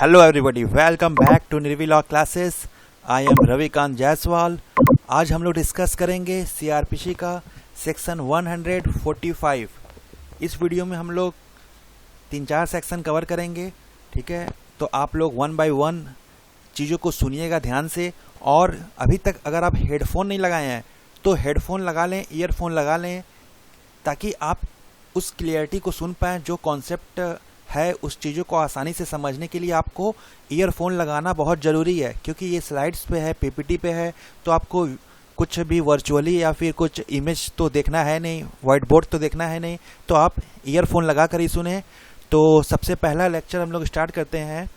Hello everybody, welcome back to Nirvi law classes. I am Ravikant Jaiswal. आज हम लोग डिस्कस करेंगे सीआरपीसी का सेक्शन 145। इस वीडियो में हम लोग 3-4 सेक्शन कवर करेंगे, ठीक है। तो आप लोग 1 बाय 1 चीज़ों को सुनिएगा ध्यान से। और अभी तक अगर आप हेडफोन नहीं लगाए हैं तो हेडफोन लगा लें, ईयरफोन लगा लें, ताकि आप उस क्लियरिटी को सुन पाएँ। जो कॉन्सेप्ट है उस चीज़ों को आसानी से समझने के लिए आपको ईयरफोन लगाना बहुत ज़रूरी है, क्योंकि ये स्लाइड्स पे है, पीपीटी पे है, तो आपको कुछ भी वर्चुअली या फिर कुछ इमेज तो देखना है नहीं, वाइट बोर्ड तो देखना है नहीं, तो आप ईयरफोन लगा कर ही सुने। तो सबसे पहला लेक्चर हम लोग स्टार्ट करते हैं।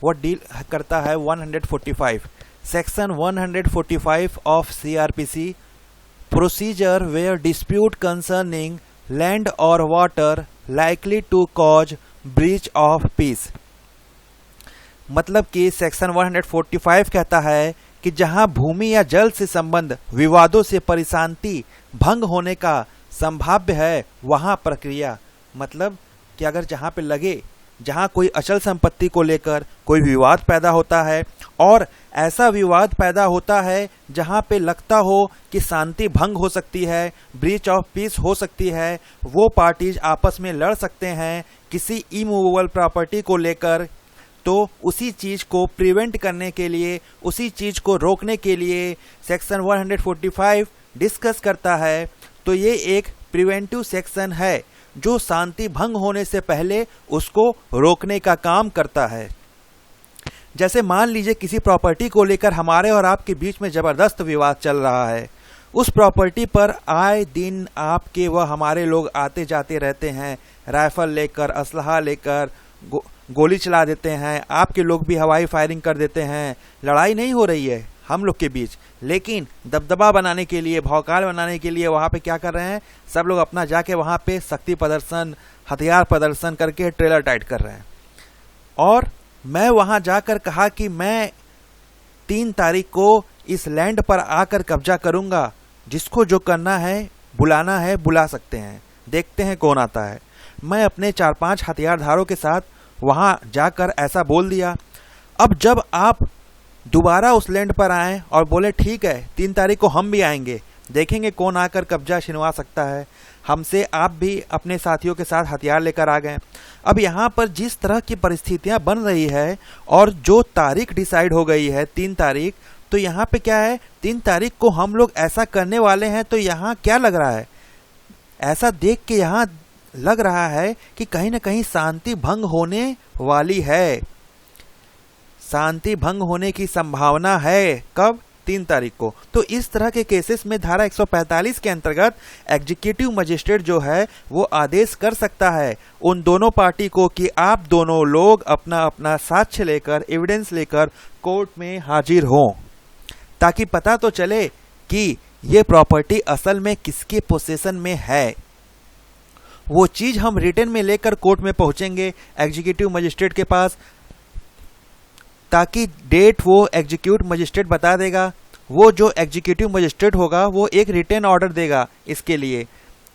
वो डील करता है 145 section 145 of CrPC, procedure where dispute concerning land और water likely to cause breach of peace. मतलब कि सेक्शन 145 कहता है कि जहां भूमि या जल से संबंध विवादों से परिशांति भंग होने का संभाव्य है, वहां प्रक्रिया, मतलब कि अगर जहां पे लगे, जहां कोई अचल संपत्ति को लेकर कोई विवाद पैदा होता है और ऐसा विवाद पैदा होता है जहां पे लगता हो कि शांति भंग हो सकती है, ब्रीच ऑफ पीस हो सकती है, वो पार्टीज आपस में लड़ सकते हैं किसी इमूवेबल प्रॉपर्टी को लेकर। तो उसी चीज़ को प्रिवेंट करने के लिए, उसी चीज़ को रोकने के लिए सेक्शन 145 डिस्कस करता है। तो ये एक प्रिवेंटिव सेक्शन है जो शांति भंग होने से पहले उसको रोकने का काम करता है। जैसे मान लीजिए किसी प्रॉपर्टी को लेकर हमारे और आपके बीच में ज़बरदस्त विवाद चल रहा है। उस प्रॉपर्टी पर आए दिन आपके व हमारे लोग आते जाते रहते हैं, राइफल लेकर, असलहा लेकर, गोली चला देते हैं, आपके लोग भी हवाई फायरिंग कर देते हैं। लड़ाई नहीं हो रही है हम लोग के बीच, लेकिन दबदबा बनाने के लिए, भौकाल बनाने के लिए वहाँ पे क्या कर रहे हैं, सब लोग अपना जाके वहाँ पे शक्ति प्रदर्शन, हथियार प्रदर्शन करके ट्रेलर टाइट कर रहे हैं। और मैं वहाँ जाकर कहा कि मैं 3 तारीख को इस लैंड पर आकर कब्जा करूँगा, जिसको जो करना है, बुलाना है, बुला सकते हैं, देखते हैं कौन आता है। मैं अपने 4-5 हथियारधारों के साथ वहाँ जाकर ऐसा बोल दिया। अब जब आप दोबारा उस लैंड पर आएँ और बोले ठीक है 3 तारीख को हम भी आएंगे, देखेंगे कौन आकर कब्जा छिनवा सकता है हमसे, आप भी अपने साथियों के साथ हथियार लेकर आ गए। अब यहाँ पर जिस तरह की परिस्थितियाँ बन रही है और जो तारीख डिसाइड हो गई है 3 तारीख, तो यहाँ पे क्या है, 3 तारीख को हम लोग ऐसा करने वाले हैं। तो यहाँ क्या लग रहा है, ऐसा देख के यहाँ लग रहा है कि कहीं ना कहीं शांति भंग होने वाली है, शांति भंग होने की संभावना है। कब? 3 तारीख को। तो इस तरह के केसेस में धारा 145 के अंतर्गत एग्जीक्यूटिव मजिस्ट्रेट जो है वो आदेश कर सकता है उन दोनों पार्टी को कि आप दोनों लोग अपना अपना साक्ष्य लेकर, एविडेंस लेकर कोर्ट में हाजिर हों, ताकि पता तो चले कि ये प्रॉपर्टी असल में किसके पोसेशन में है। वो चीज हम रिटर्न में लेकर कोर्ट में पहुंचेंगे एग्जीक्यूटिव मजिस्ट्रेट के पास, ताकि डेट वो एग्जीक्यूटिव मजिस्ट्रेट बता देगा। वो जो एग्जीक्यूटिव मजिस्ट्रेट होगा वो एक रिटर्न ऑर्डर देगा इसके लिए,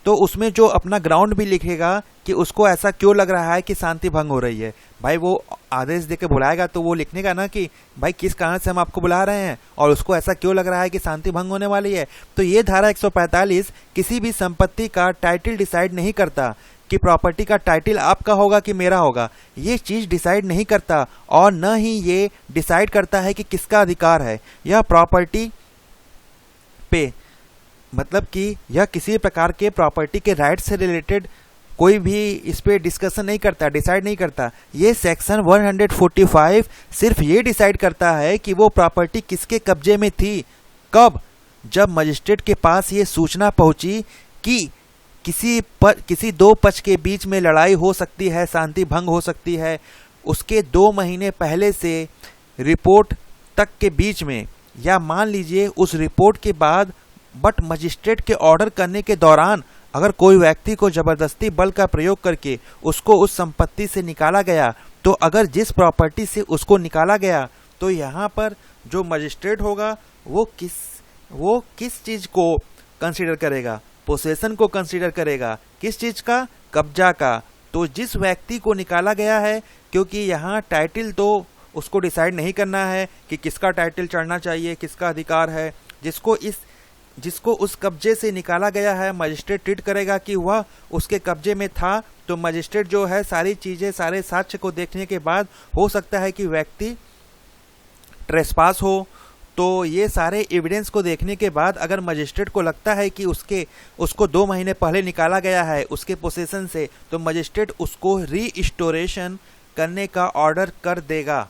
तो उसमें जो अपना ग्राउंड भी लिखेगा कि उसको ऐसा क्यों लग रहा है कि शांति भंग हो रही है। भाई वो आदेश देके बुलाएगा तो वो लिखने का ना कि भाई किस कारण से हम आपको बुला रहे हैं और उसको ऐसा क्यों लग रहा है कि शांति भंग होने वाली है। तो ये धारा 145 किसी भी संपत्ति का टाइटल डिसाइड नहीं करता कि प्रॉपर्टी का टाइटल आपका होगा कि मेरा होगा, ये चीज़ डिसाइड नहीं करता। और न ही ये डिसाइड करता है कि किसका अधिकार है यह प्रॉपर्टी पे, मतलब कि यह किसी प्रकार के प्रॉपर्टी के राइट से रिलेटेड कोई भी इस पे डिस्कशन नहीं करता, डिसाइड नहीं करता। ये सेक्शन 145 सिर्फ ये डिसाइड करता है कि वो प्रॉपर्टी किसके कब्जे में थी। कब? जब मजिस्ट्रेट के पास ये सूचना पहुंची कि किसी 2 पक्ष के बीच में लड़ाई हो सकती है, शांति भंग हो सकती है, उसके 2 महीने पहले से रिपोर्ट तक के बीच में, या मान लीजिए उस रिपोर्ट के बाद, बट मजिस्ट्रेट के ऑर्डर करने के दौरान अगर कोई व्यक्ति को जबरदस्ती बल का प्रयोग करके उसको उस संपत्ति से निकाला गया, तो अगर जिस प्रॉपर्टी से उसको निकाला गया, तो यहाँ पर जो मजिस्ट्रेट होगा वो किस चीज़ को कंसीडर करेगा, पोसेशन को कंसीडर करेगा, किस चीज़ का, कब्जा का। तो जिस व्यक्ति को निकाला गया है, क्योंकि यहाँ टाइटल तो उसको डिसाइड नहीं करना है कि किसका टाइटल चढ़ना चाहिए, किसका अधिकार है, जिसको उस कब्जे से निकाला गया है मजिस्ट्रेट ट्रीट करेगा कि वह उसके कब्जे में था। तो मजिस्ट्रेट जो है सारी चीज़ें, सारे साक्ष्य को देखने के बाद हो सकता है कि व्यक्ति ट्रेसपास हो। तो ये सारे एविडेंस को देखने के बाद अगर मजिस्ट्रेट को लगता है कि उसको 2 महीने पहले निकाला गया है उसके पोसेशन से, तो मजिस्ट्रेट उसको रीस्टोरेशन करने का ऑर्डर कर देगा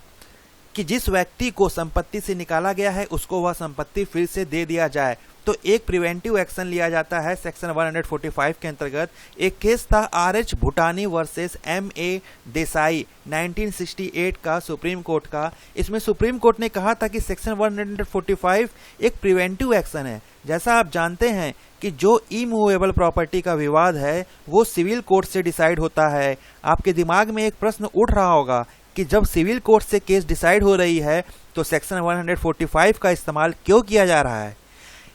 कि जिस व्यक्ति को संपत्ति से निकाला गया है उसको वह संपत्ति फिर से दे दिया जाए। तो एक प्रिवेंटिव एक्शन लिया जाता है सेक्शन 145 के अंतर्गत। एक केस था RH भूटानी वर्सेस MA देसाई 1968 का, सुप्रीम कोर्ट का। इसमें सुप्रीम कोर्ट ने कहा था कि सेक्शन 145 एक प्रिवेंटिव एक्शन है। जैसा आप जानते हैं कि जो इमूवेबल प्रॉपर्टी का विवाद है वो सिविल कोर्ट से डिसाइड होता है। आपके दिमाग में एक प्रश्न उठ रहा होगा कि जब सिविल कोर्ट से केस डिसाइड हो रही है तो सेक्शन 145 का इस्तेमाल क्यों किया जा रहा है?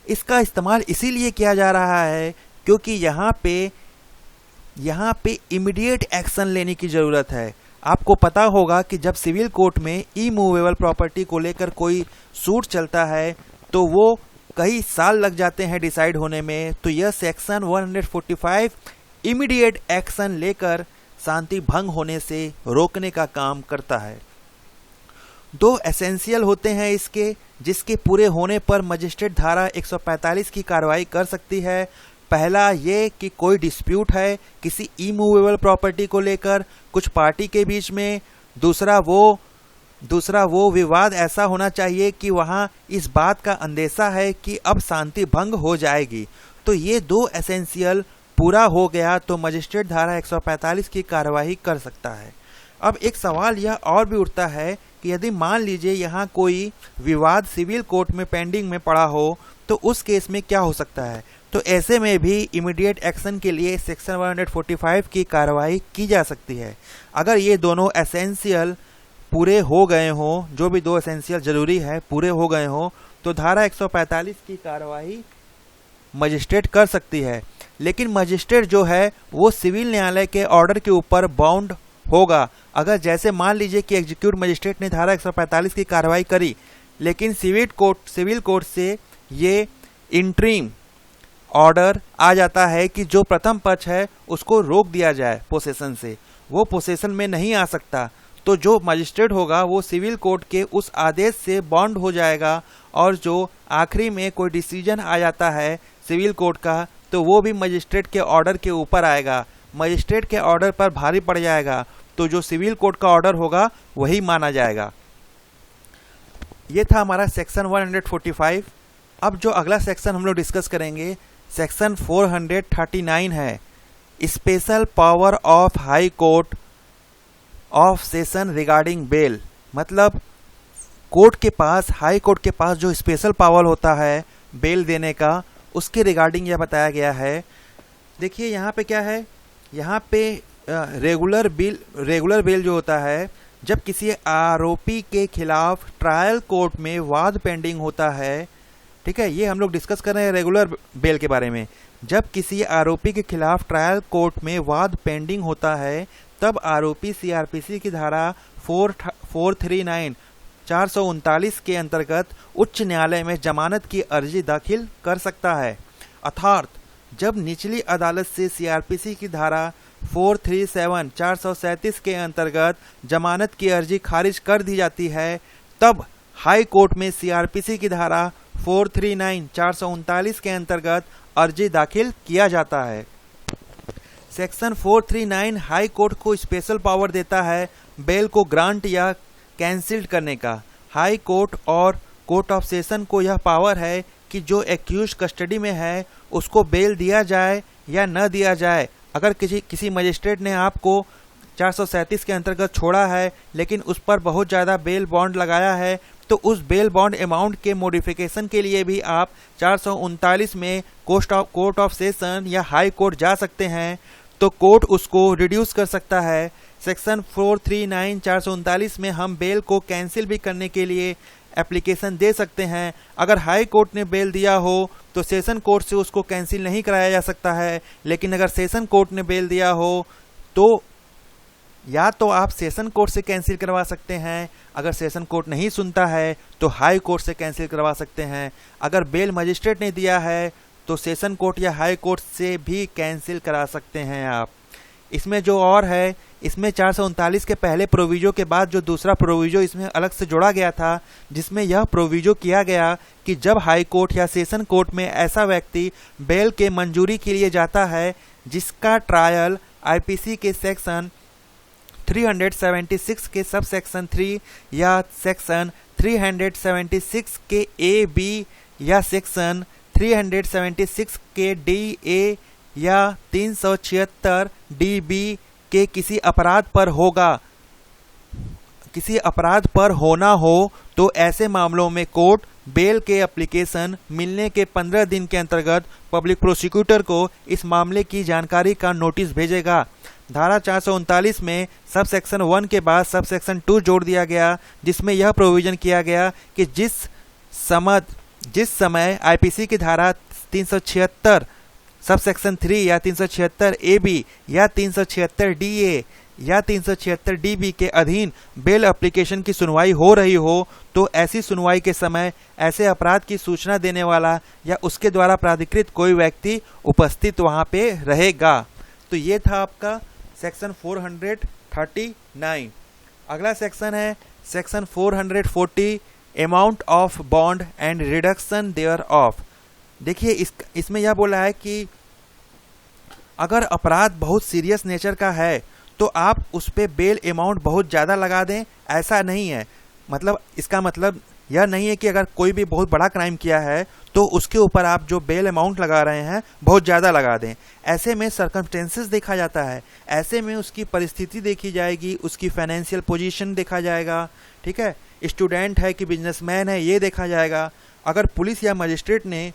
इसका इस्तेमाल इसीलिए किया जा रहा है क्योंकि यहाँ पे इमीडिएट एक्शन लेने की ज़रूरत है। आपको पता होगा कि जब सिविल कोर्ट में इमूवेबल प्रॉपर्टी को लेकर कोई सूट चलता है तो वो कई साल लग जाते हैं डिसाइड होने में। तो यह सेक्शन 145 इमीडिएट एक्शन लेकर शांति भंग होने से रोकने का काम करता है। 2 एसेंशियल होते हैं इसके, जिसके पूरे होने पर मजिस्ट्रेट धारा 145 की कार्रवाई कर सकती है। पहला ये कि कोई डिस्प्यूट है किसी इमूवेबल प्रॉपर्टी को लेकर कुछ पार्टी के बीच में। दूसरा वो विवाद ऐसा होना चाहिए कि वहाँ इस बात का अंदेशा है कि अब शांति भंग हो जाएगी। तो ये 2 एसेंशियल पूरा हो गया तो मजिस्ट्रेट धारा 145 की कार्रवाई कर सकता है। अब एक सवाल यह और भी उठता है कि यदि मान लीजिए यहाँ कोई विवाद सिविल कोर्ट में पेंडिंग में पड़ा हो तो उस केस में क्या हो सकता है? तो ऐसे में भी इमीडिएट एक्शन के लिए सेक्शन 145 की कार्रवाई की जा सकती है। अगर ये दोनों एसेंशियल पूरे हो गए हों, जो भी 2 एसेंशियल जरूरी है पूरे हो गए हों, तो धारा 145 की कार्रवाई मजिस्ट्रेट कर सकती है। लेकिन मजिस्ट्रेट जो है वो सिविल न्यायालय के ऑर्डर के ऊपर बाउंड होगा। अगर जैसे मान लीजिए कि एग्जीक्यूट मजिस्ट्रेट ने धारा 145 की कार्रवाई करी लेकिन सिविल कोर्ट से ये इंट्रीम ऑर्डर आ जाता है कि जो प्रथम पक्ष है उसको रोक दिया जाए पोसेशन से, वो पोसेशन में नहीं आ सकता, तो जो मजिस्ट्रेट होगा वो सिविल कोर्ट के उस आदेश से बाउंड हो जाएगा। और जो आखिरी में कोई डिसीजन आ जाता है सिविल कोर्ट का तो वो भी मजिस्ट्रेट के ऑर्डर के ऊपर आएगा, मजिस्ट्रेट के ऑर्डर पर भारी पड़ जाएगा। तो जो सिविल कोर्ट का ऑर्डर होगा वही माना जाएगा। ये था हमारा सेक्शन 145। अब जो अगला सेक्शन हम लोग डिस्कस करेंगे सेक्शन 439 है, special power of high court of session regarding bail. मतलब कोर्ट के पास, हाई कोर्ट के पास जो स्पेशल पावर होता है बेल देने का, उसके रिगार्डिंग यह बताया गया है। देखिए यहाँ पे क्या है, यहाँ पे रेगुलर बेल जो होता है, जब किसी आरोपी के खिलाफ ट्रायल कोर्ट में वाद पेंडिंग होता है, ठीक है, ये हम लोग डिस्कस कर रहे हैं रेगुलर बेल के बारे में। जब किसी आरोपी के खिलाफ ट्रायल कोर्ट में वाद पेंडिंग होता है तब आरोपी CRPC की धारा 439 के अंतर्गत उच्च न्यायालय में जमानत की अर्जी दाखिल कर सकता है। अर्थात जब निचली अदालत से CRPC की धारा 437 के अंतर्गत जमानत की अर्जी खारिज कर दी जाती है तब हाई कोर्ट में CRPC की धारा 439 के अंतर्गत अर्जी दाखिल किया जाता है। सेक्शन 439 हाई कोर्ट को स्पेशल पावर देता है बेल को ग्रांट या कैंसिल्ड करने का। हाई कोर्ट और कोर्ट ऑफ सेशन को यह पावर है कि जो एक्यूज कस्टडी में है उसको बेल दिया जाए या न दिया जाए। अगर किसी मजिस्ट्रेट ने आपको 437 के अंतर्गत छोड़ा है लेकिन उस पर बहुत ज़्यादा बेल बॉन्ड लगाया है तो उस बेल बॉन्ड अमाउंट के मॉडिफिकेशन के लिए भी आप 439 में कोर्ट ऑफ सेशन या हाई कोर्ट जा सकते हैं, तो कोर्ट उसको रिड्यूस कर सकता है। सेक्शन 439 439 में हम बेल को कैंसिल भी करने के लिए एप्लीकेशन दे सकते हैं। अगर हाई कोर्ट ने बेल दिया हो तो सेशन कोर्ट से उसको कैंसिल नहीं कराया जा सकता है, लेकिन अगर सेशन कोर्ट ने बेल दिया हो तो या तो आप सेशन कोर्ट से कैंसिल करवा सकते हैं, अगर सेशन कोर्ट नहीं सुनता है तो हाई कोर्ट से कैंसिल करवा सकते हैं, अगर बेल मजिस्ट्रेट ने दिया है तो सेशन कोर्ट या हाई कोर्ट से भी कैंसिल करा सकते हैं आप। इसमें जो और है, इसमें 439 के पहले प्रोविजो के बाद जो दूसरा प्रोविजो इसमें अलग से जोड़ा गया था, जिसमें यह प्रोविजो किया गया कि जब हाई कोर्ट या सेशन कोर्ट में ऐसा व्यक्ति बेल के मंजूरी के लिए जाता है जिसका ट्रायल आईपीसी के सेक्शन 376 के सब सेक्शन 3 या सेक्शन 376 के ए बी या सेक्शन 376 के डी ए या 376 डी बी के किसी अपराध पर होगा, किसी अपराध पर होना हो, तो ऐसे मामलों में कोर्ट बेल के एप्लीकेशन मिलने के 15 दिन के अंतर्गत पब्लिक प्रोसिक्यूटर को इस मामले की जानकारी का नोटिस भेजेगा। धारा 439 में सब सेक्शन 1 के बाद सब सेक्शन 2 जोड़ दिया गया, जिसमें यह प्रोविजन किया गया कि जिस समय आईपीसी की धारा 376 सब सेक्शन 3 या 376 ए बी या 376 डी ए या 376 डी बी के अधीन बेल एप्लीकेशन की सुनवाई हो रही हो, तो ऐसी सुनवाई के समय ऐसे अपराध की सूचना देने वाला या उसके द्वारा प्राधिकृत कोई व्यक्ति उपस्थित वहां पे रहेगा। तो ये था आपका सेक्शन 439। अगला सेक्शन है section 440, amount of bond and reduction thereof. देखिए इसमें यह बोला है कि अगर अपराध बहुत सीरियस नेचर का है तो आप उस पे बेल अमाउंट बहुत ज़्यादा लगा दें, ऐसा नहीं है। मतलब इसका मतलब यह नहीं है कि अगर कोई भी बहुत बड़ा क्राइम किया है तो उसके ऊपर आप जो बेल अमाउंट लगा रहे हैं बहुत ज़्यादा लगा दें। ऐसे में सर्कमस्टेंसेस देखा जाता है, ऐसे में उसकी परिस्थिति देखी जाएगी, उसकी फाइनेंशियल पोजीशन देखा जाएगा, ठीक है, स्टूडेंट है कि बिजनेसमैन है ये देखा जाएगा। अगर पुलिस या मजिस्ट्रेट ने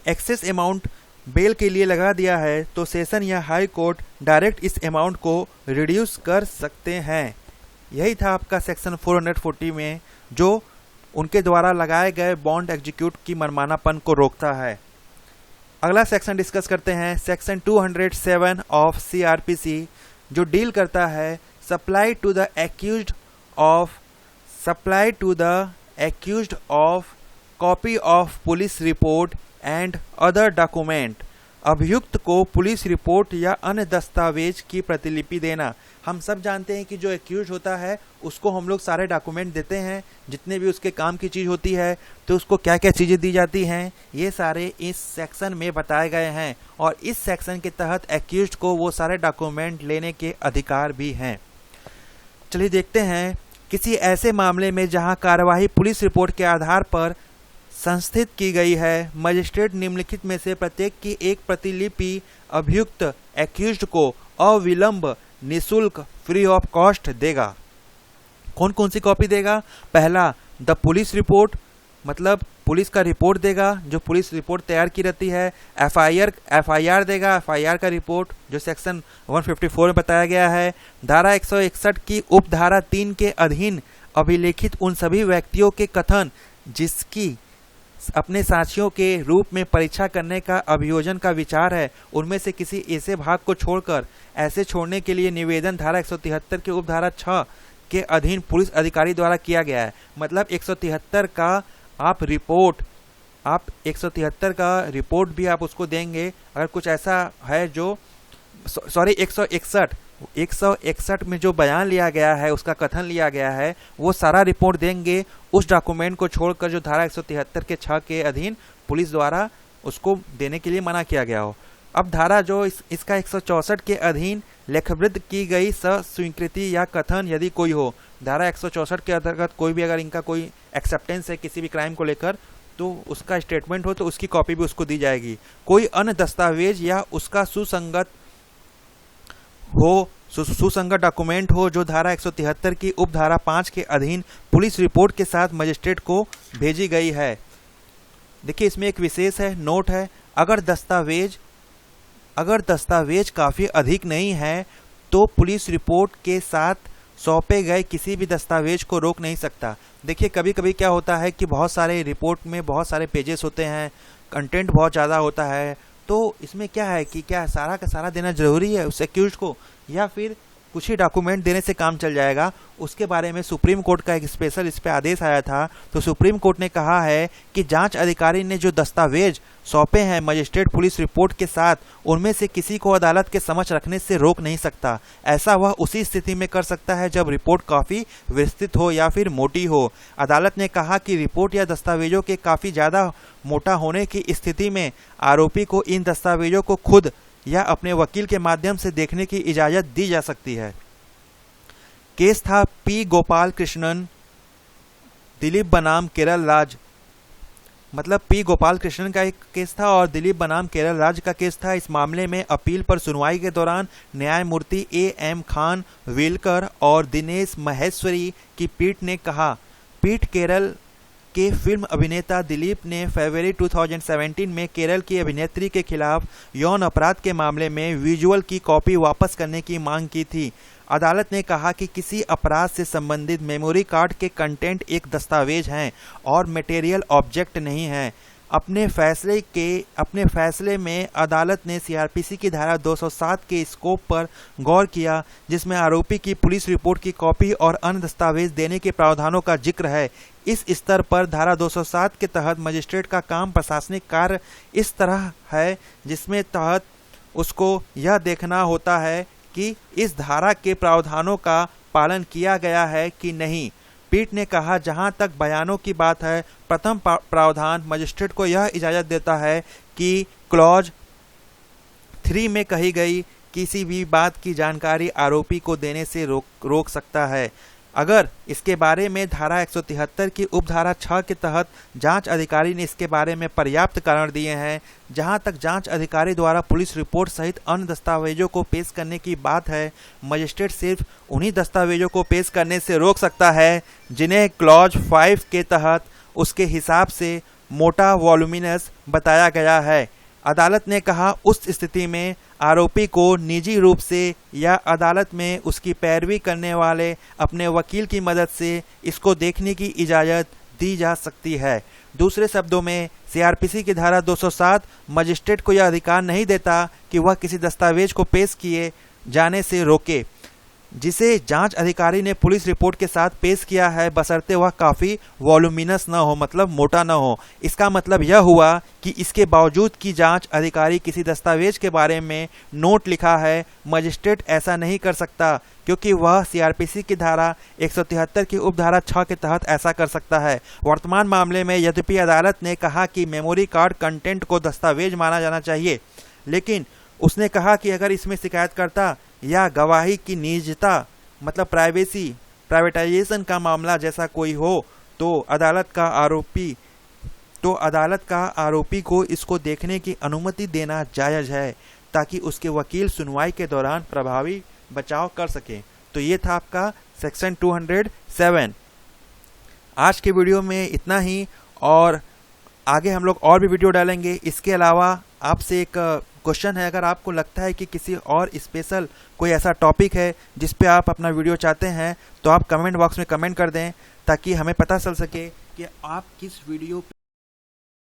एक्सेस अमाउंट बेल के लिए लगा दिया है तो सेशन या हाई कोर्ट डायरेक्ट इस अमाउंट को रिड्यूस कर सकते हैं। यही था आपका सेक्शन 440 में, जो उनके द्वारा लगाए गए बॉन्ड एग्जीक्यूट की मनमानापन को रोकता है। अगला सेक्शन डिस्कस करते हैं सेक्शन 207 ऑफ सीआरपीसी, जो डील करता है supply to the accused of copy of police report and other document. अभियुक्त को पुलिस रिपोर्ट या अन्य दस्तावेज की प्रतिलिपि देना। हम सब जानते हैं कि जो एक्यूज होता है उसको हम लोग सारे डॉक्यूमेंट देते हैं, जितने भी उसके काम की चीज़ होती है तो उसको क्या क्या चीज़ें दी जाती हैं, ये सारे इस सेक्शन में बताए गए हैं। और इस सेक्शन के तहत एक्यूज को वो सारे डॉक्यूमेंट लेने के अधिकार भी हैं। चलिए देखते हैं, किसी ऐसे मामले में जहां कार्यवाही पुलिस रिपोर्ट के आधार पर संस्थित की गई है, मजिस्ट्रेट निम्नलिखित में से प्रत्येक की एक प्रतिलिपि अभियुक्त एक्यूज्ड को अविलंब निशुल्क फ्री ऑफ कॉस्ट देगा। कौन कौन सी कॉपी देगा? पहला, द पुलिस रिपोर्ट, मतलब पुलिस का रिपोर्ट देगा जो पुलिस रिपोर्ट तैयार की रहती है। एफआईआर देगा, एफआईआर का रिपोर्ट जो सेक्शन 154 में बताया गया है। धारा 161 की उपधारा 3 के अधीन अभिलेखित उन सभी व्यक्तियों के कथन जिसकी अपने साथियों के रूप में परीक्षा करने का अभियोजन का विचार है, उनमें से किसी ऐसे भाग को छोड़कर ऐसे छोड़ने के लिए निवेदन धारा 173 के उपधारा 6 के अधीन पुलिस अधिकारी द्वारा किया गया है। मतलब 173 का आप 173 का रिपोर्ट भी आप उसको देंगे अगर कुछ ऐसा है जो 161 में जो बयान लिया गया है, उसका कथन लिया गया है, वो सारा रिपोर्ट देंगे उस डॉक्यूमेंट को छोड़कर जो धारा 173 के 6 के अधीन पुलिस द्वारा उसको देने के लिए मना किया गया हो। अब धारा जो इसका 164 के अधीन लेखबद्ध की गई स्वीकृति या कथन यदि कोई हो, धारा 164 के अंतर्गत कोई भी अगर इनका कोई एक्सेप्टेंस है किसी भी क्राइम को लेकर तो उसका स्टेटमेंट हो तो उसकी कॉपी भी उसको दी जाएगी। कोई अन्य दस्तावेज या उसका सुसंगत डॉक्यूमेंट हो जो धारा 173 की उपधारा 5 के अधीन पुलिस रिपोर्ट के साथ मजिस्ट्रेट को भेजी गई है। देखिए इसमें एक विशेष है, नोट है, अगर दस्तावेज काफ़ी अधिक नहीं है तो पुलिस रिपोर्ट के साथ सौंपे गए किसी भी दस्तावेज को रोक नहीं सकता। देखिए कभी कभी क्या होता है कि बहुत सारे रिपोर्ट में बहुत सारे पेजेस होते हैं, कंटेंट बहुत ज़्यादा होता है, तो इसमें क्या है कि क्या सारा का सारा देना जरूरी है उस एक्यूज्ड को, या फिर कुछ ही डॉक्यूमेंट देने से काम चल जाएगा, उसके बारे में सुप्रीम कोर्ट का एक स्पेशल इस पे आदेश आया था। तो सुप्रीम कोर्ट ने कहा है कि जांच अधिकारी ने जो दस्तावेज सौंपे हैं मजिस्ट्रेट पुलिस रिपोर्ट के साथ, उनमें से किसी को अदालत के समक्ष रखने से रोक नहीं सकता। ऐसा वह उसी स्थिति में कर सकता है जब रिपोर्ट काफ़ी विस्तृत हो या फिर मोटी हो। अदालत ने कहा कि रिपोर्ट या दस्तावेजों के काफ़ी ज़्यादा मोटा होने की स्थिति में आरोपी को इन दस्तावेजों को खुद या अपने वकील के माध्यम से देखने की इजाज़त दी जा सकती है। केस था पी गोपाल कृष्णन दिलीप बनाम केरल राज, मतलब पी गोपाल कृष्णन का एक केस था और दिलीप बनाम केरल राज का केस था। इस मामले में अपील पर सुनवाई के दौरान न्यायमूर्ति एम खान विलकर और दिनेश महेश्वरी की पीठ ने कहा, पीठ केरल के फिल्म अभिनेता दिलीप ने फरवरी 2017 में केरल की अभिनेत्री के खिलाफ यौन अपराध के मामले में विजुअल की कॉपी वापस करने की मांग की थी। अदालत ने कहा कि किसी अपराध से संबंधित मेमोरी कार्ड के कंटेंट एक दस्तावेज हैं और मटेरियल ऑब्जेक्ट नहीं है। अपने फैसले में अदालत ने सीआरपीसी की धारा 207 के स्कोप पर गौर किया, जिसमें आरोपी की पुलिस रिपोर्ट की कॉपी और अन्य दस्तावेज देने के प्रावधानों का जिक्र है। इस स्तर पर धारा 207 के तहत मजिस्ट्रेट का काम प्रशासनिक कार्य इस तरह है जिसमें तहत उसको यह देखना होता है कि इस धारा के प्रावधानों का पालन किया गया है कि नहीं। पीठ ने कहा, जहां तक बयानों की बात है, प्रथम प्रावधान मजिस्ट्रेट को यह इजाज़त देता है कि क्लॉज 3 में कही गई किसी भी बात की जानकारी आरोपी को देने से रोक सकता है, अगर इसके बारे में धारा 173 की उपधारा 6 के तहत जांच अधिकारी ने इसके बारे में पर्याप्त कारण दिए हैं। जहां तक जांच अधिकारी द्वारा पुलिस रिपोर्ट सहित अन्य दस्तावेजों को पेश करने की बात है, मजिस्ट्रेट सिर्फ उन्हीं दस्तावेजों को पेश करने से रोक सकता है जिन्हें क्लॉज 5 के तहत उसके हिसाब से मोटा वॉल्यूमिनस बताया गया है। अदालत ने कहा, उस स्थिति में आरोपी को निजी रूप से या अदालत में उसकी पैरवी करने वाले अपने वकील की मदद से इसको देखने की इजाज़त दी जा सकती है। दूसरे शब्दों में सीआरपीसी की धारा 207 मजिस्ट्रेट को यह अधिकार नहीं देता कि वह किसी दस्तावेज को पेश किए जाने से रोके जिसे जांच अधिकारी ने पुलिस रिपोर्ट के साथ पेश किया है, बशर्ते वह काफ़ी वॉल्यूमिनस न हो, मतलब मोटा न हो। इसका मतलब यह हुआ कि इसके बावजूद कि जांच अधिकारी किसी दस्तावेज के बारे में नोट लिखा है, मजिस्ट्रेट ऐसा नहीं कर सकता क्योंकि वह सीआरपीसी की धारा 173 की उपधारा 6 के तहत ऐसा कर सकता है। वर्तमान मामले में यद्यपि अदालत ने कहा कि मेमोरी कार्ड कंटेंट को दस्तावेज माना जाना चाहिए, लेकिन उसने कहा कि अगर इसमें शिकायतकर्ता या गवाही की निजता, मतलब प्राइवेटाइजेशन का मामला जैसा कोई हो, तो अदालत का आरोपी को इसको देखने की अनुमति देना जायज़ है ताकि उसके वकील सुनवाई के दौरान प्रभावी बचाव कर सकें। तो ये था आपका सेक्शन 207। आज के वीडियो में इतना ही और आगे हम लोग और भी वीडियो डालेंगे। इसके अलावा आपसे एक क्वेश्चन है, अगर आपको लगता है कि किसी और स्पेशल कोई ऐसा टॉपिक है जिस पे आप अपना वीडियो चाहते हैं तो आप कमेंट बॉक्स में कमेंट कर दें ताकि हमें पता चल सके कि आप किस वीडियो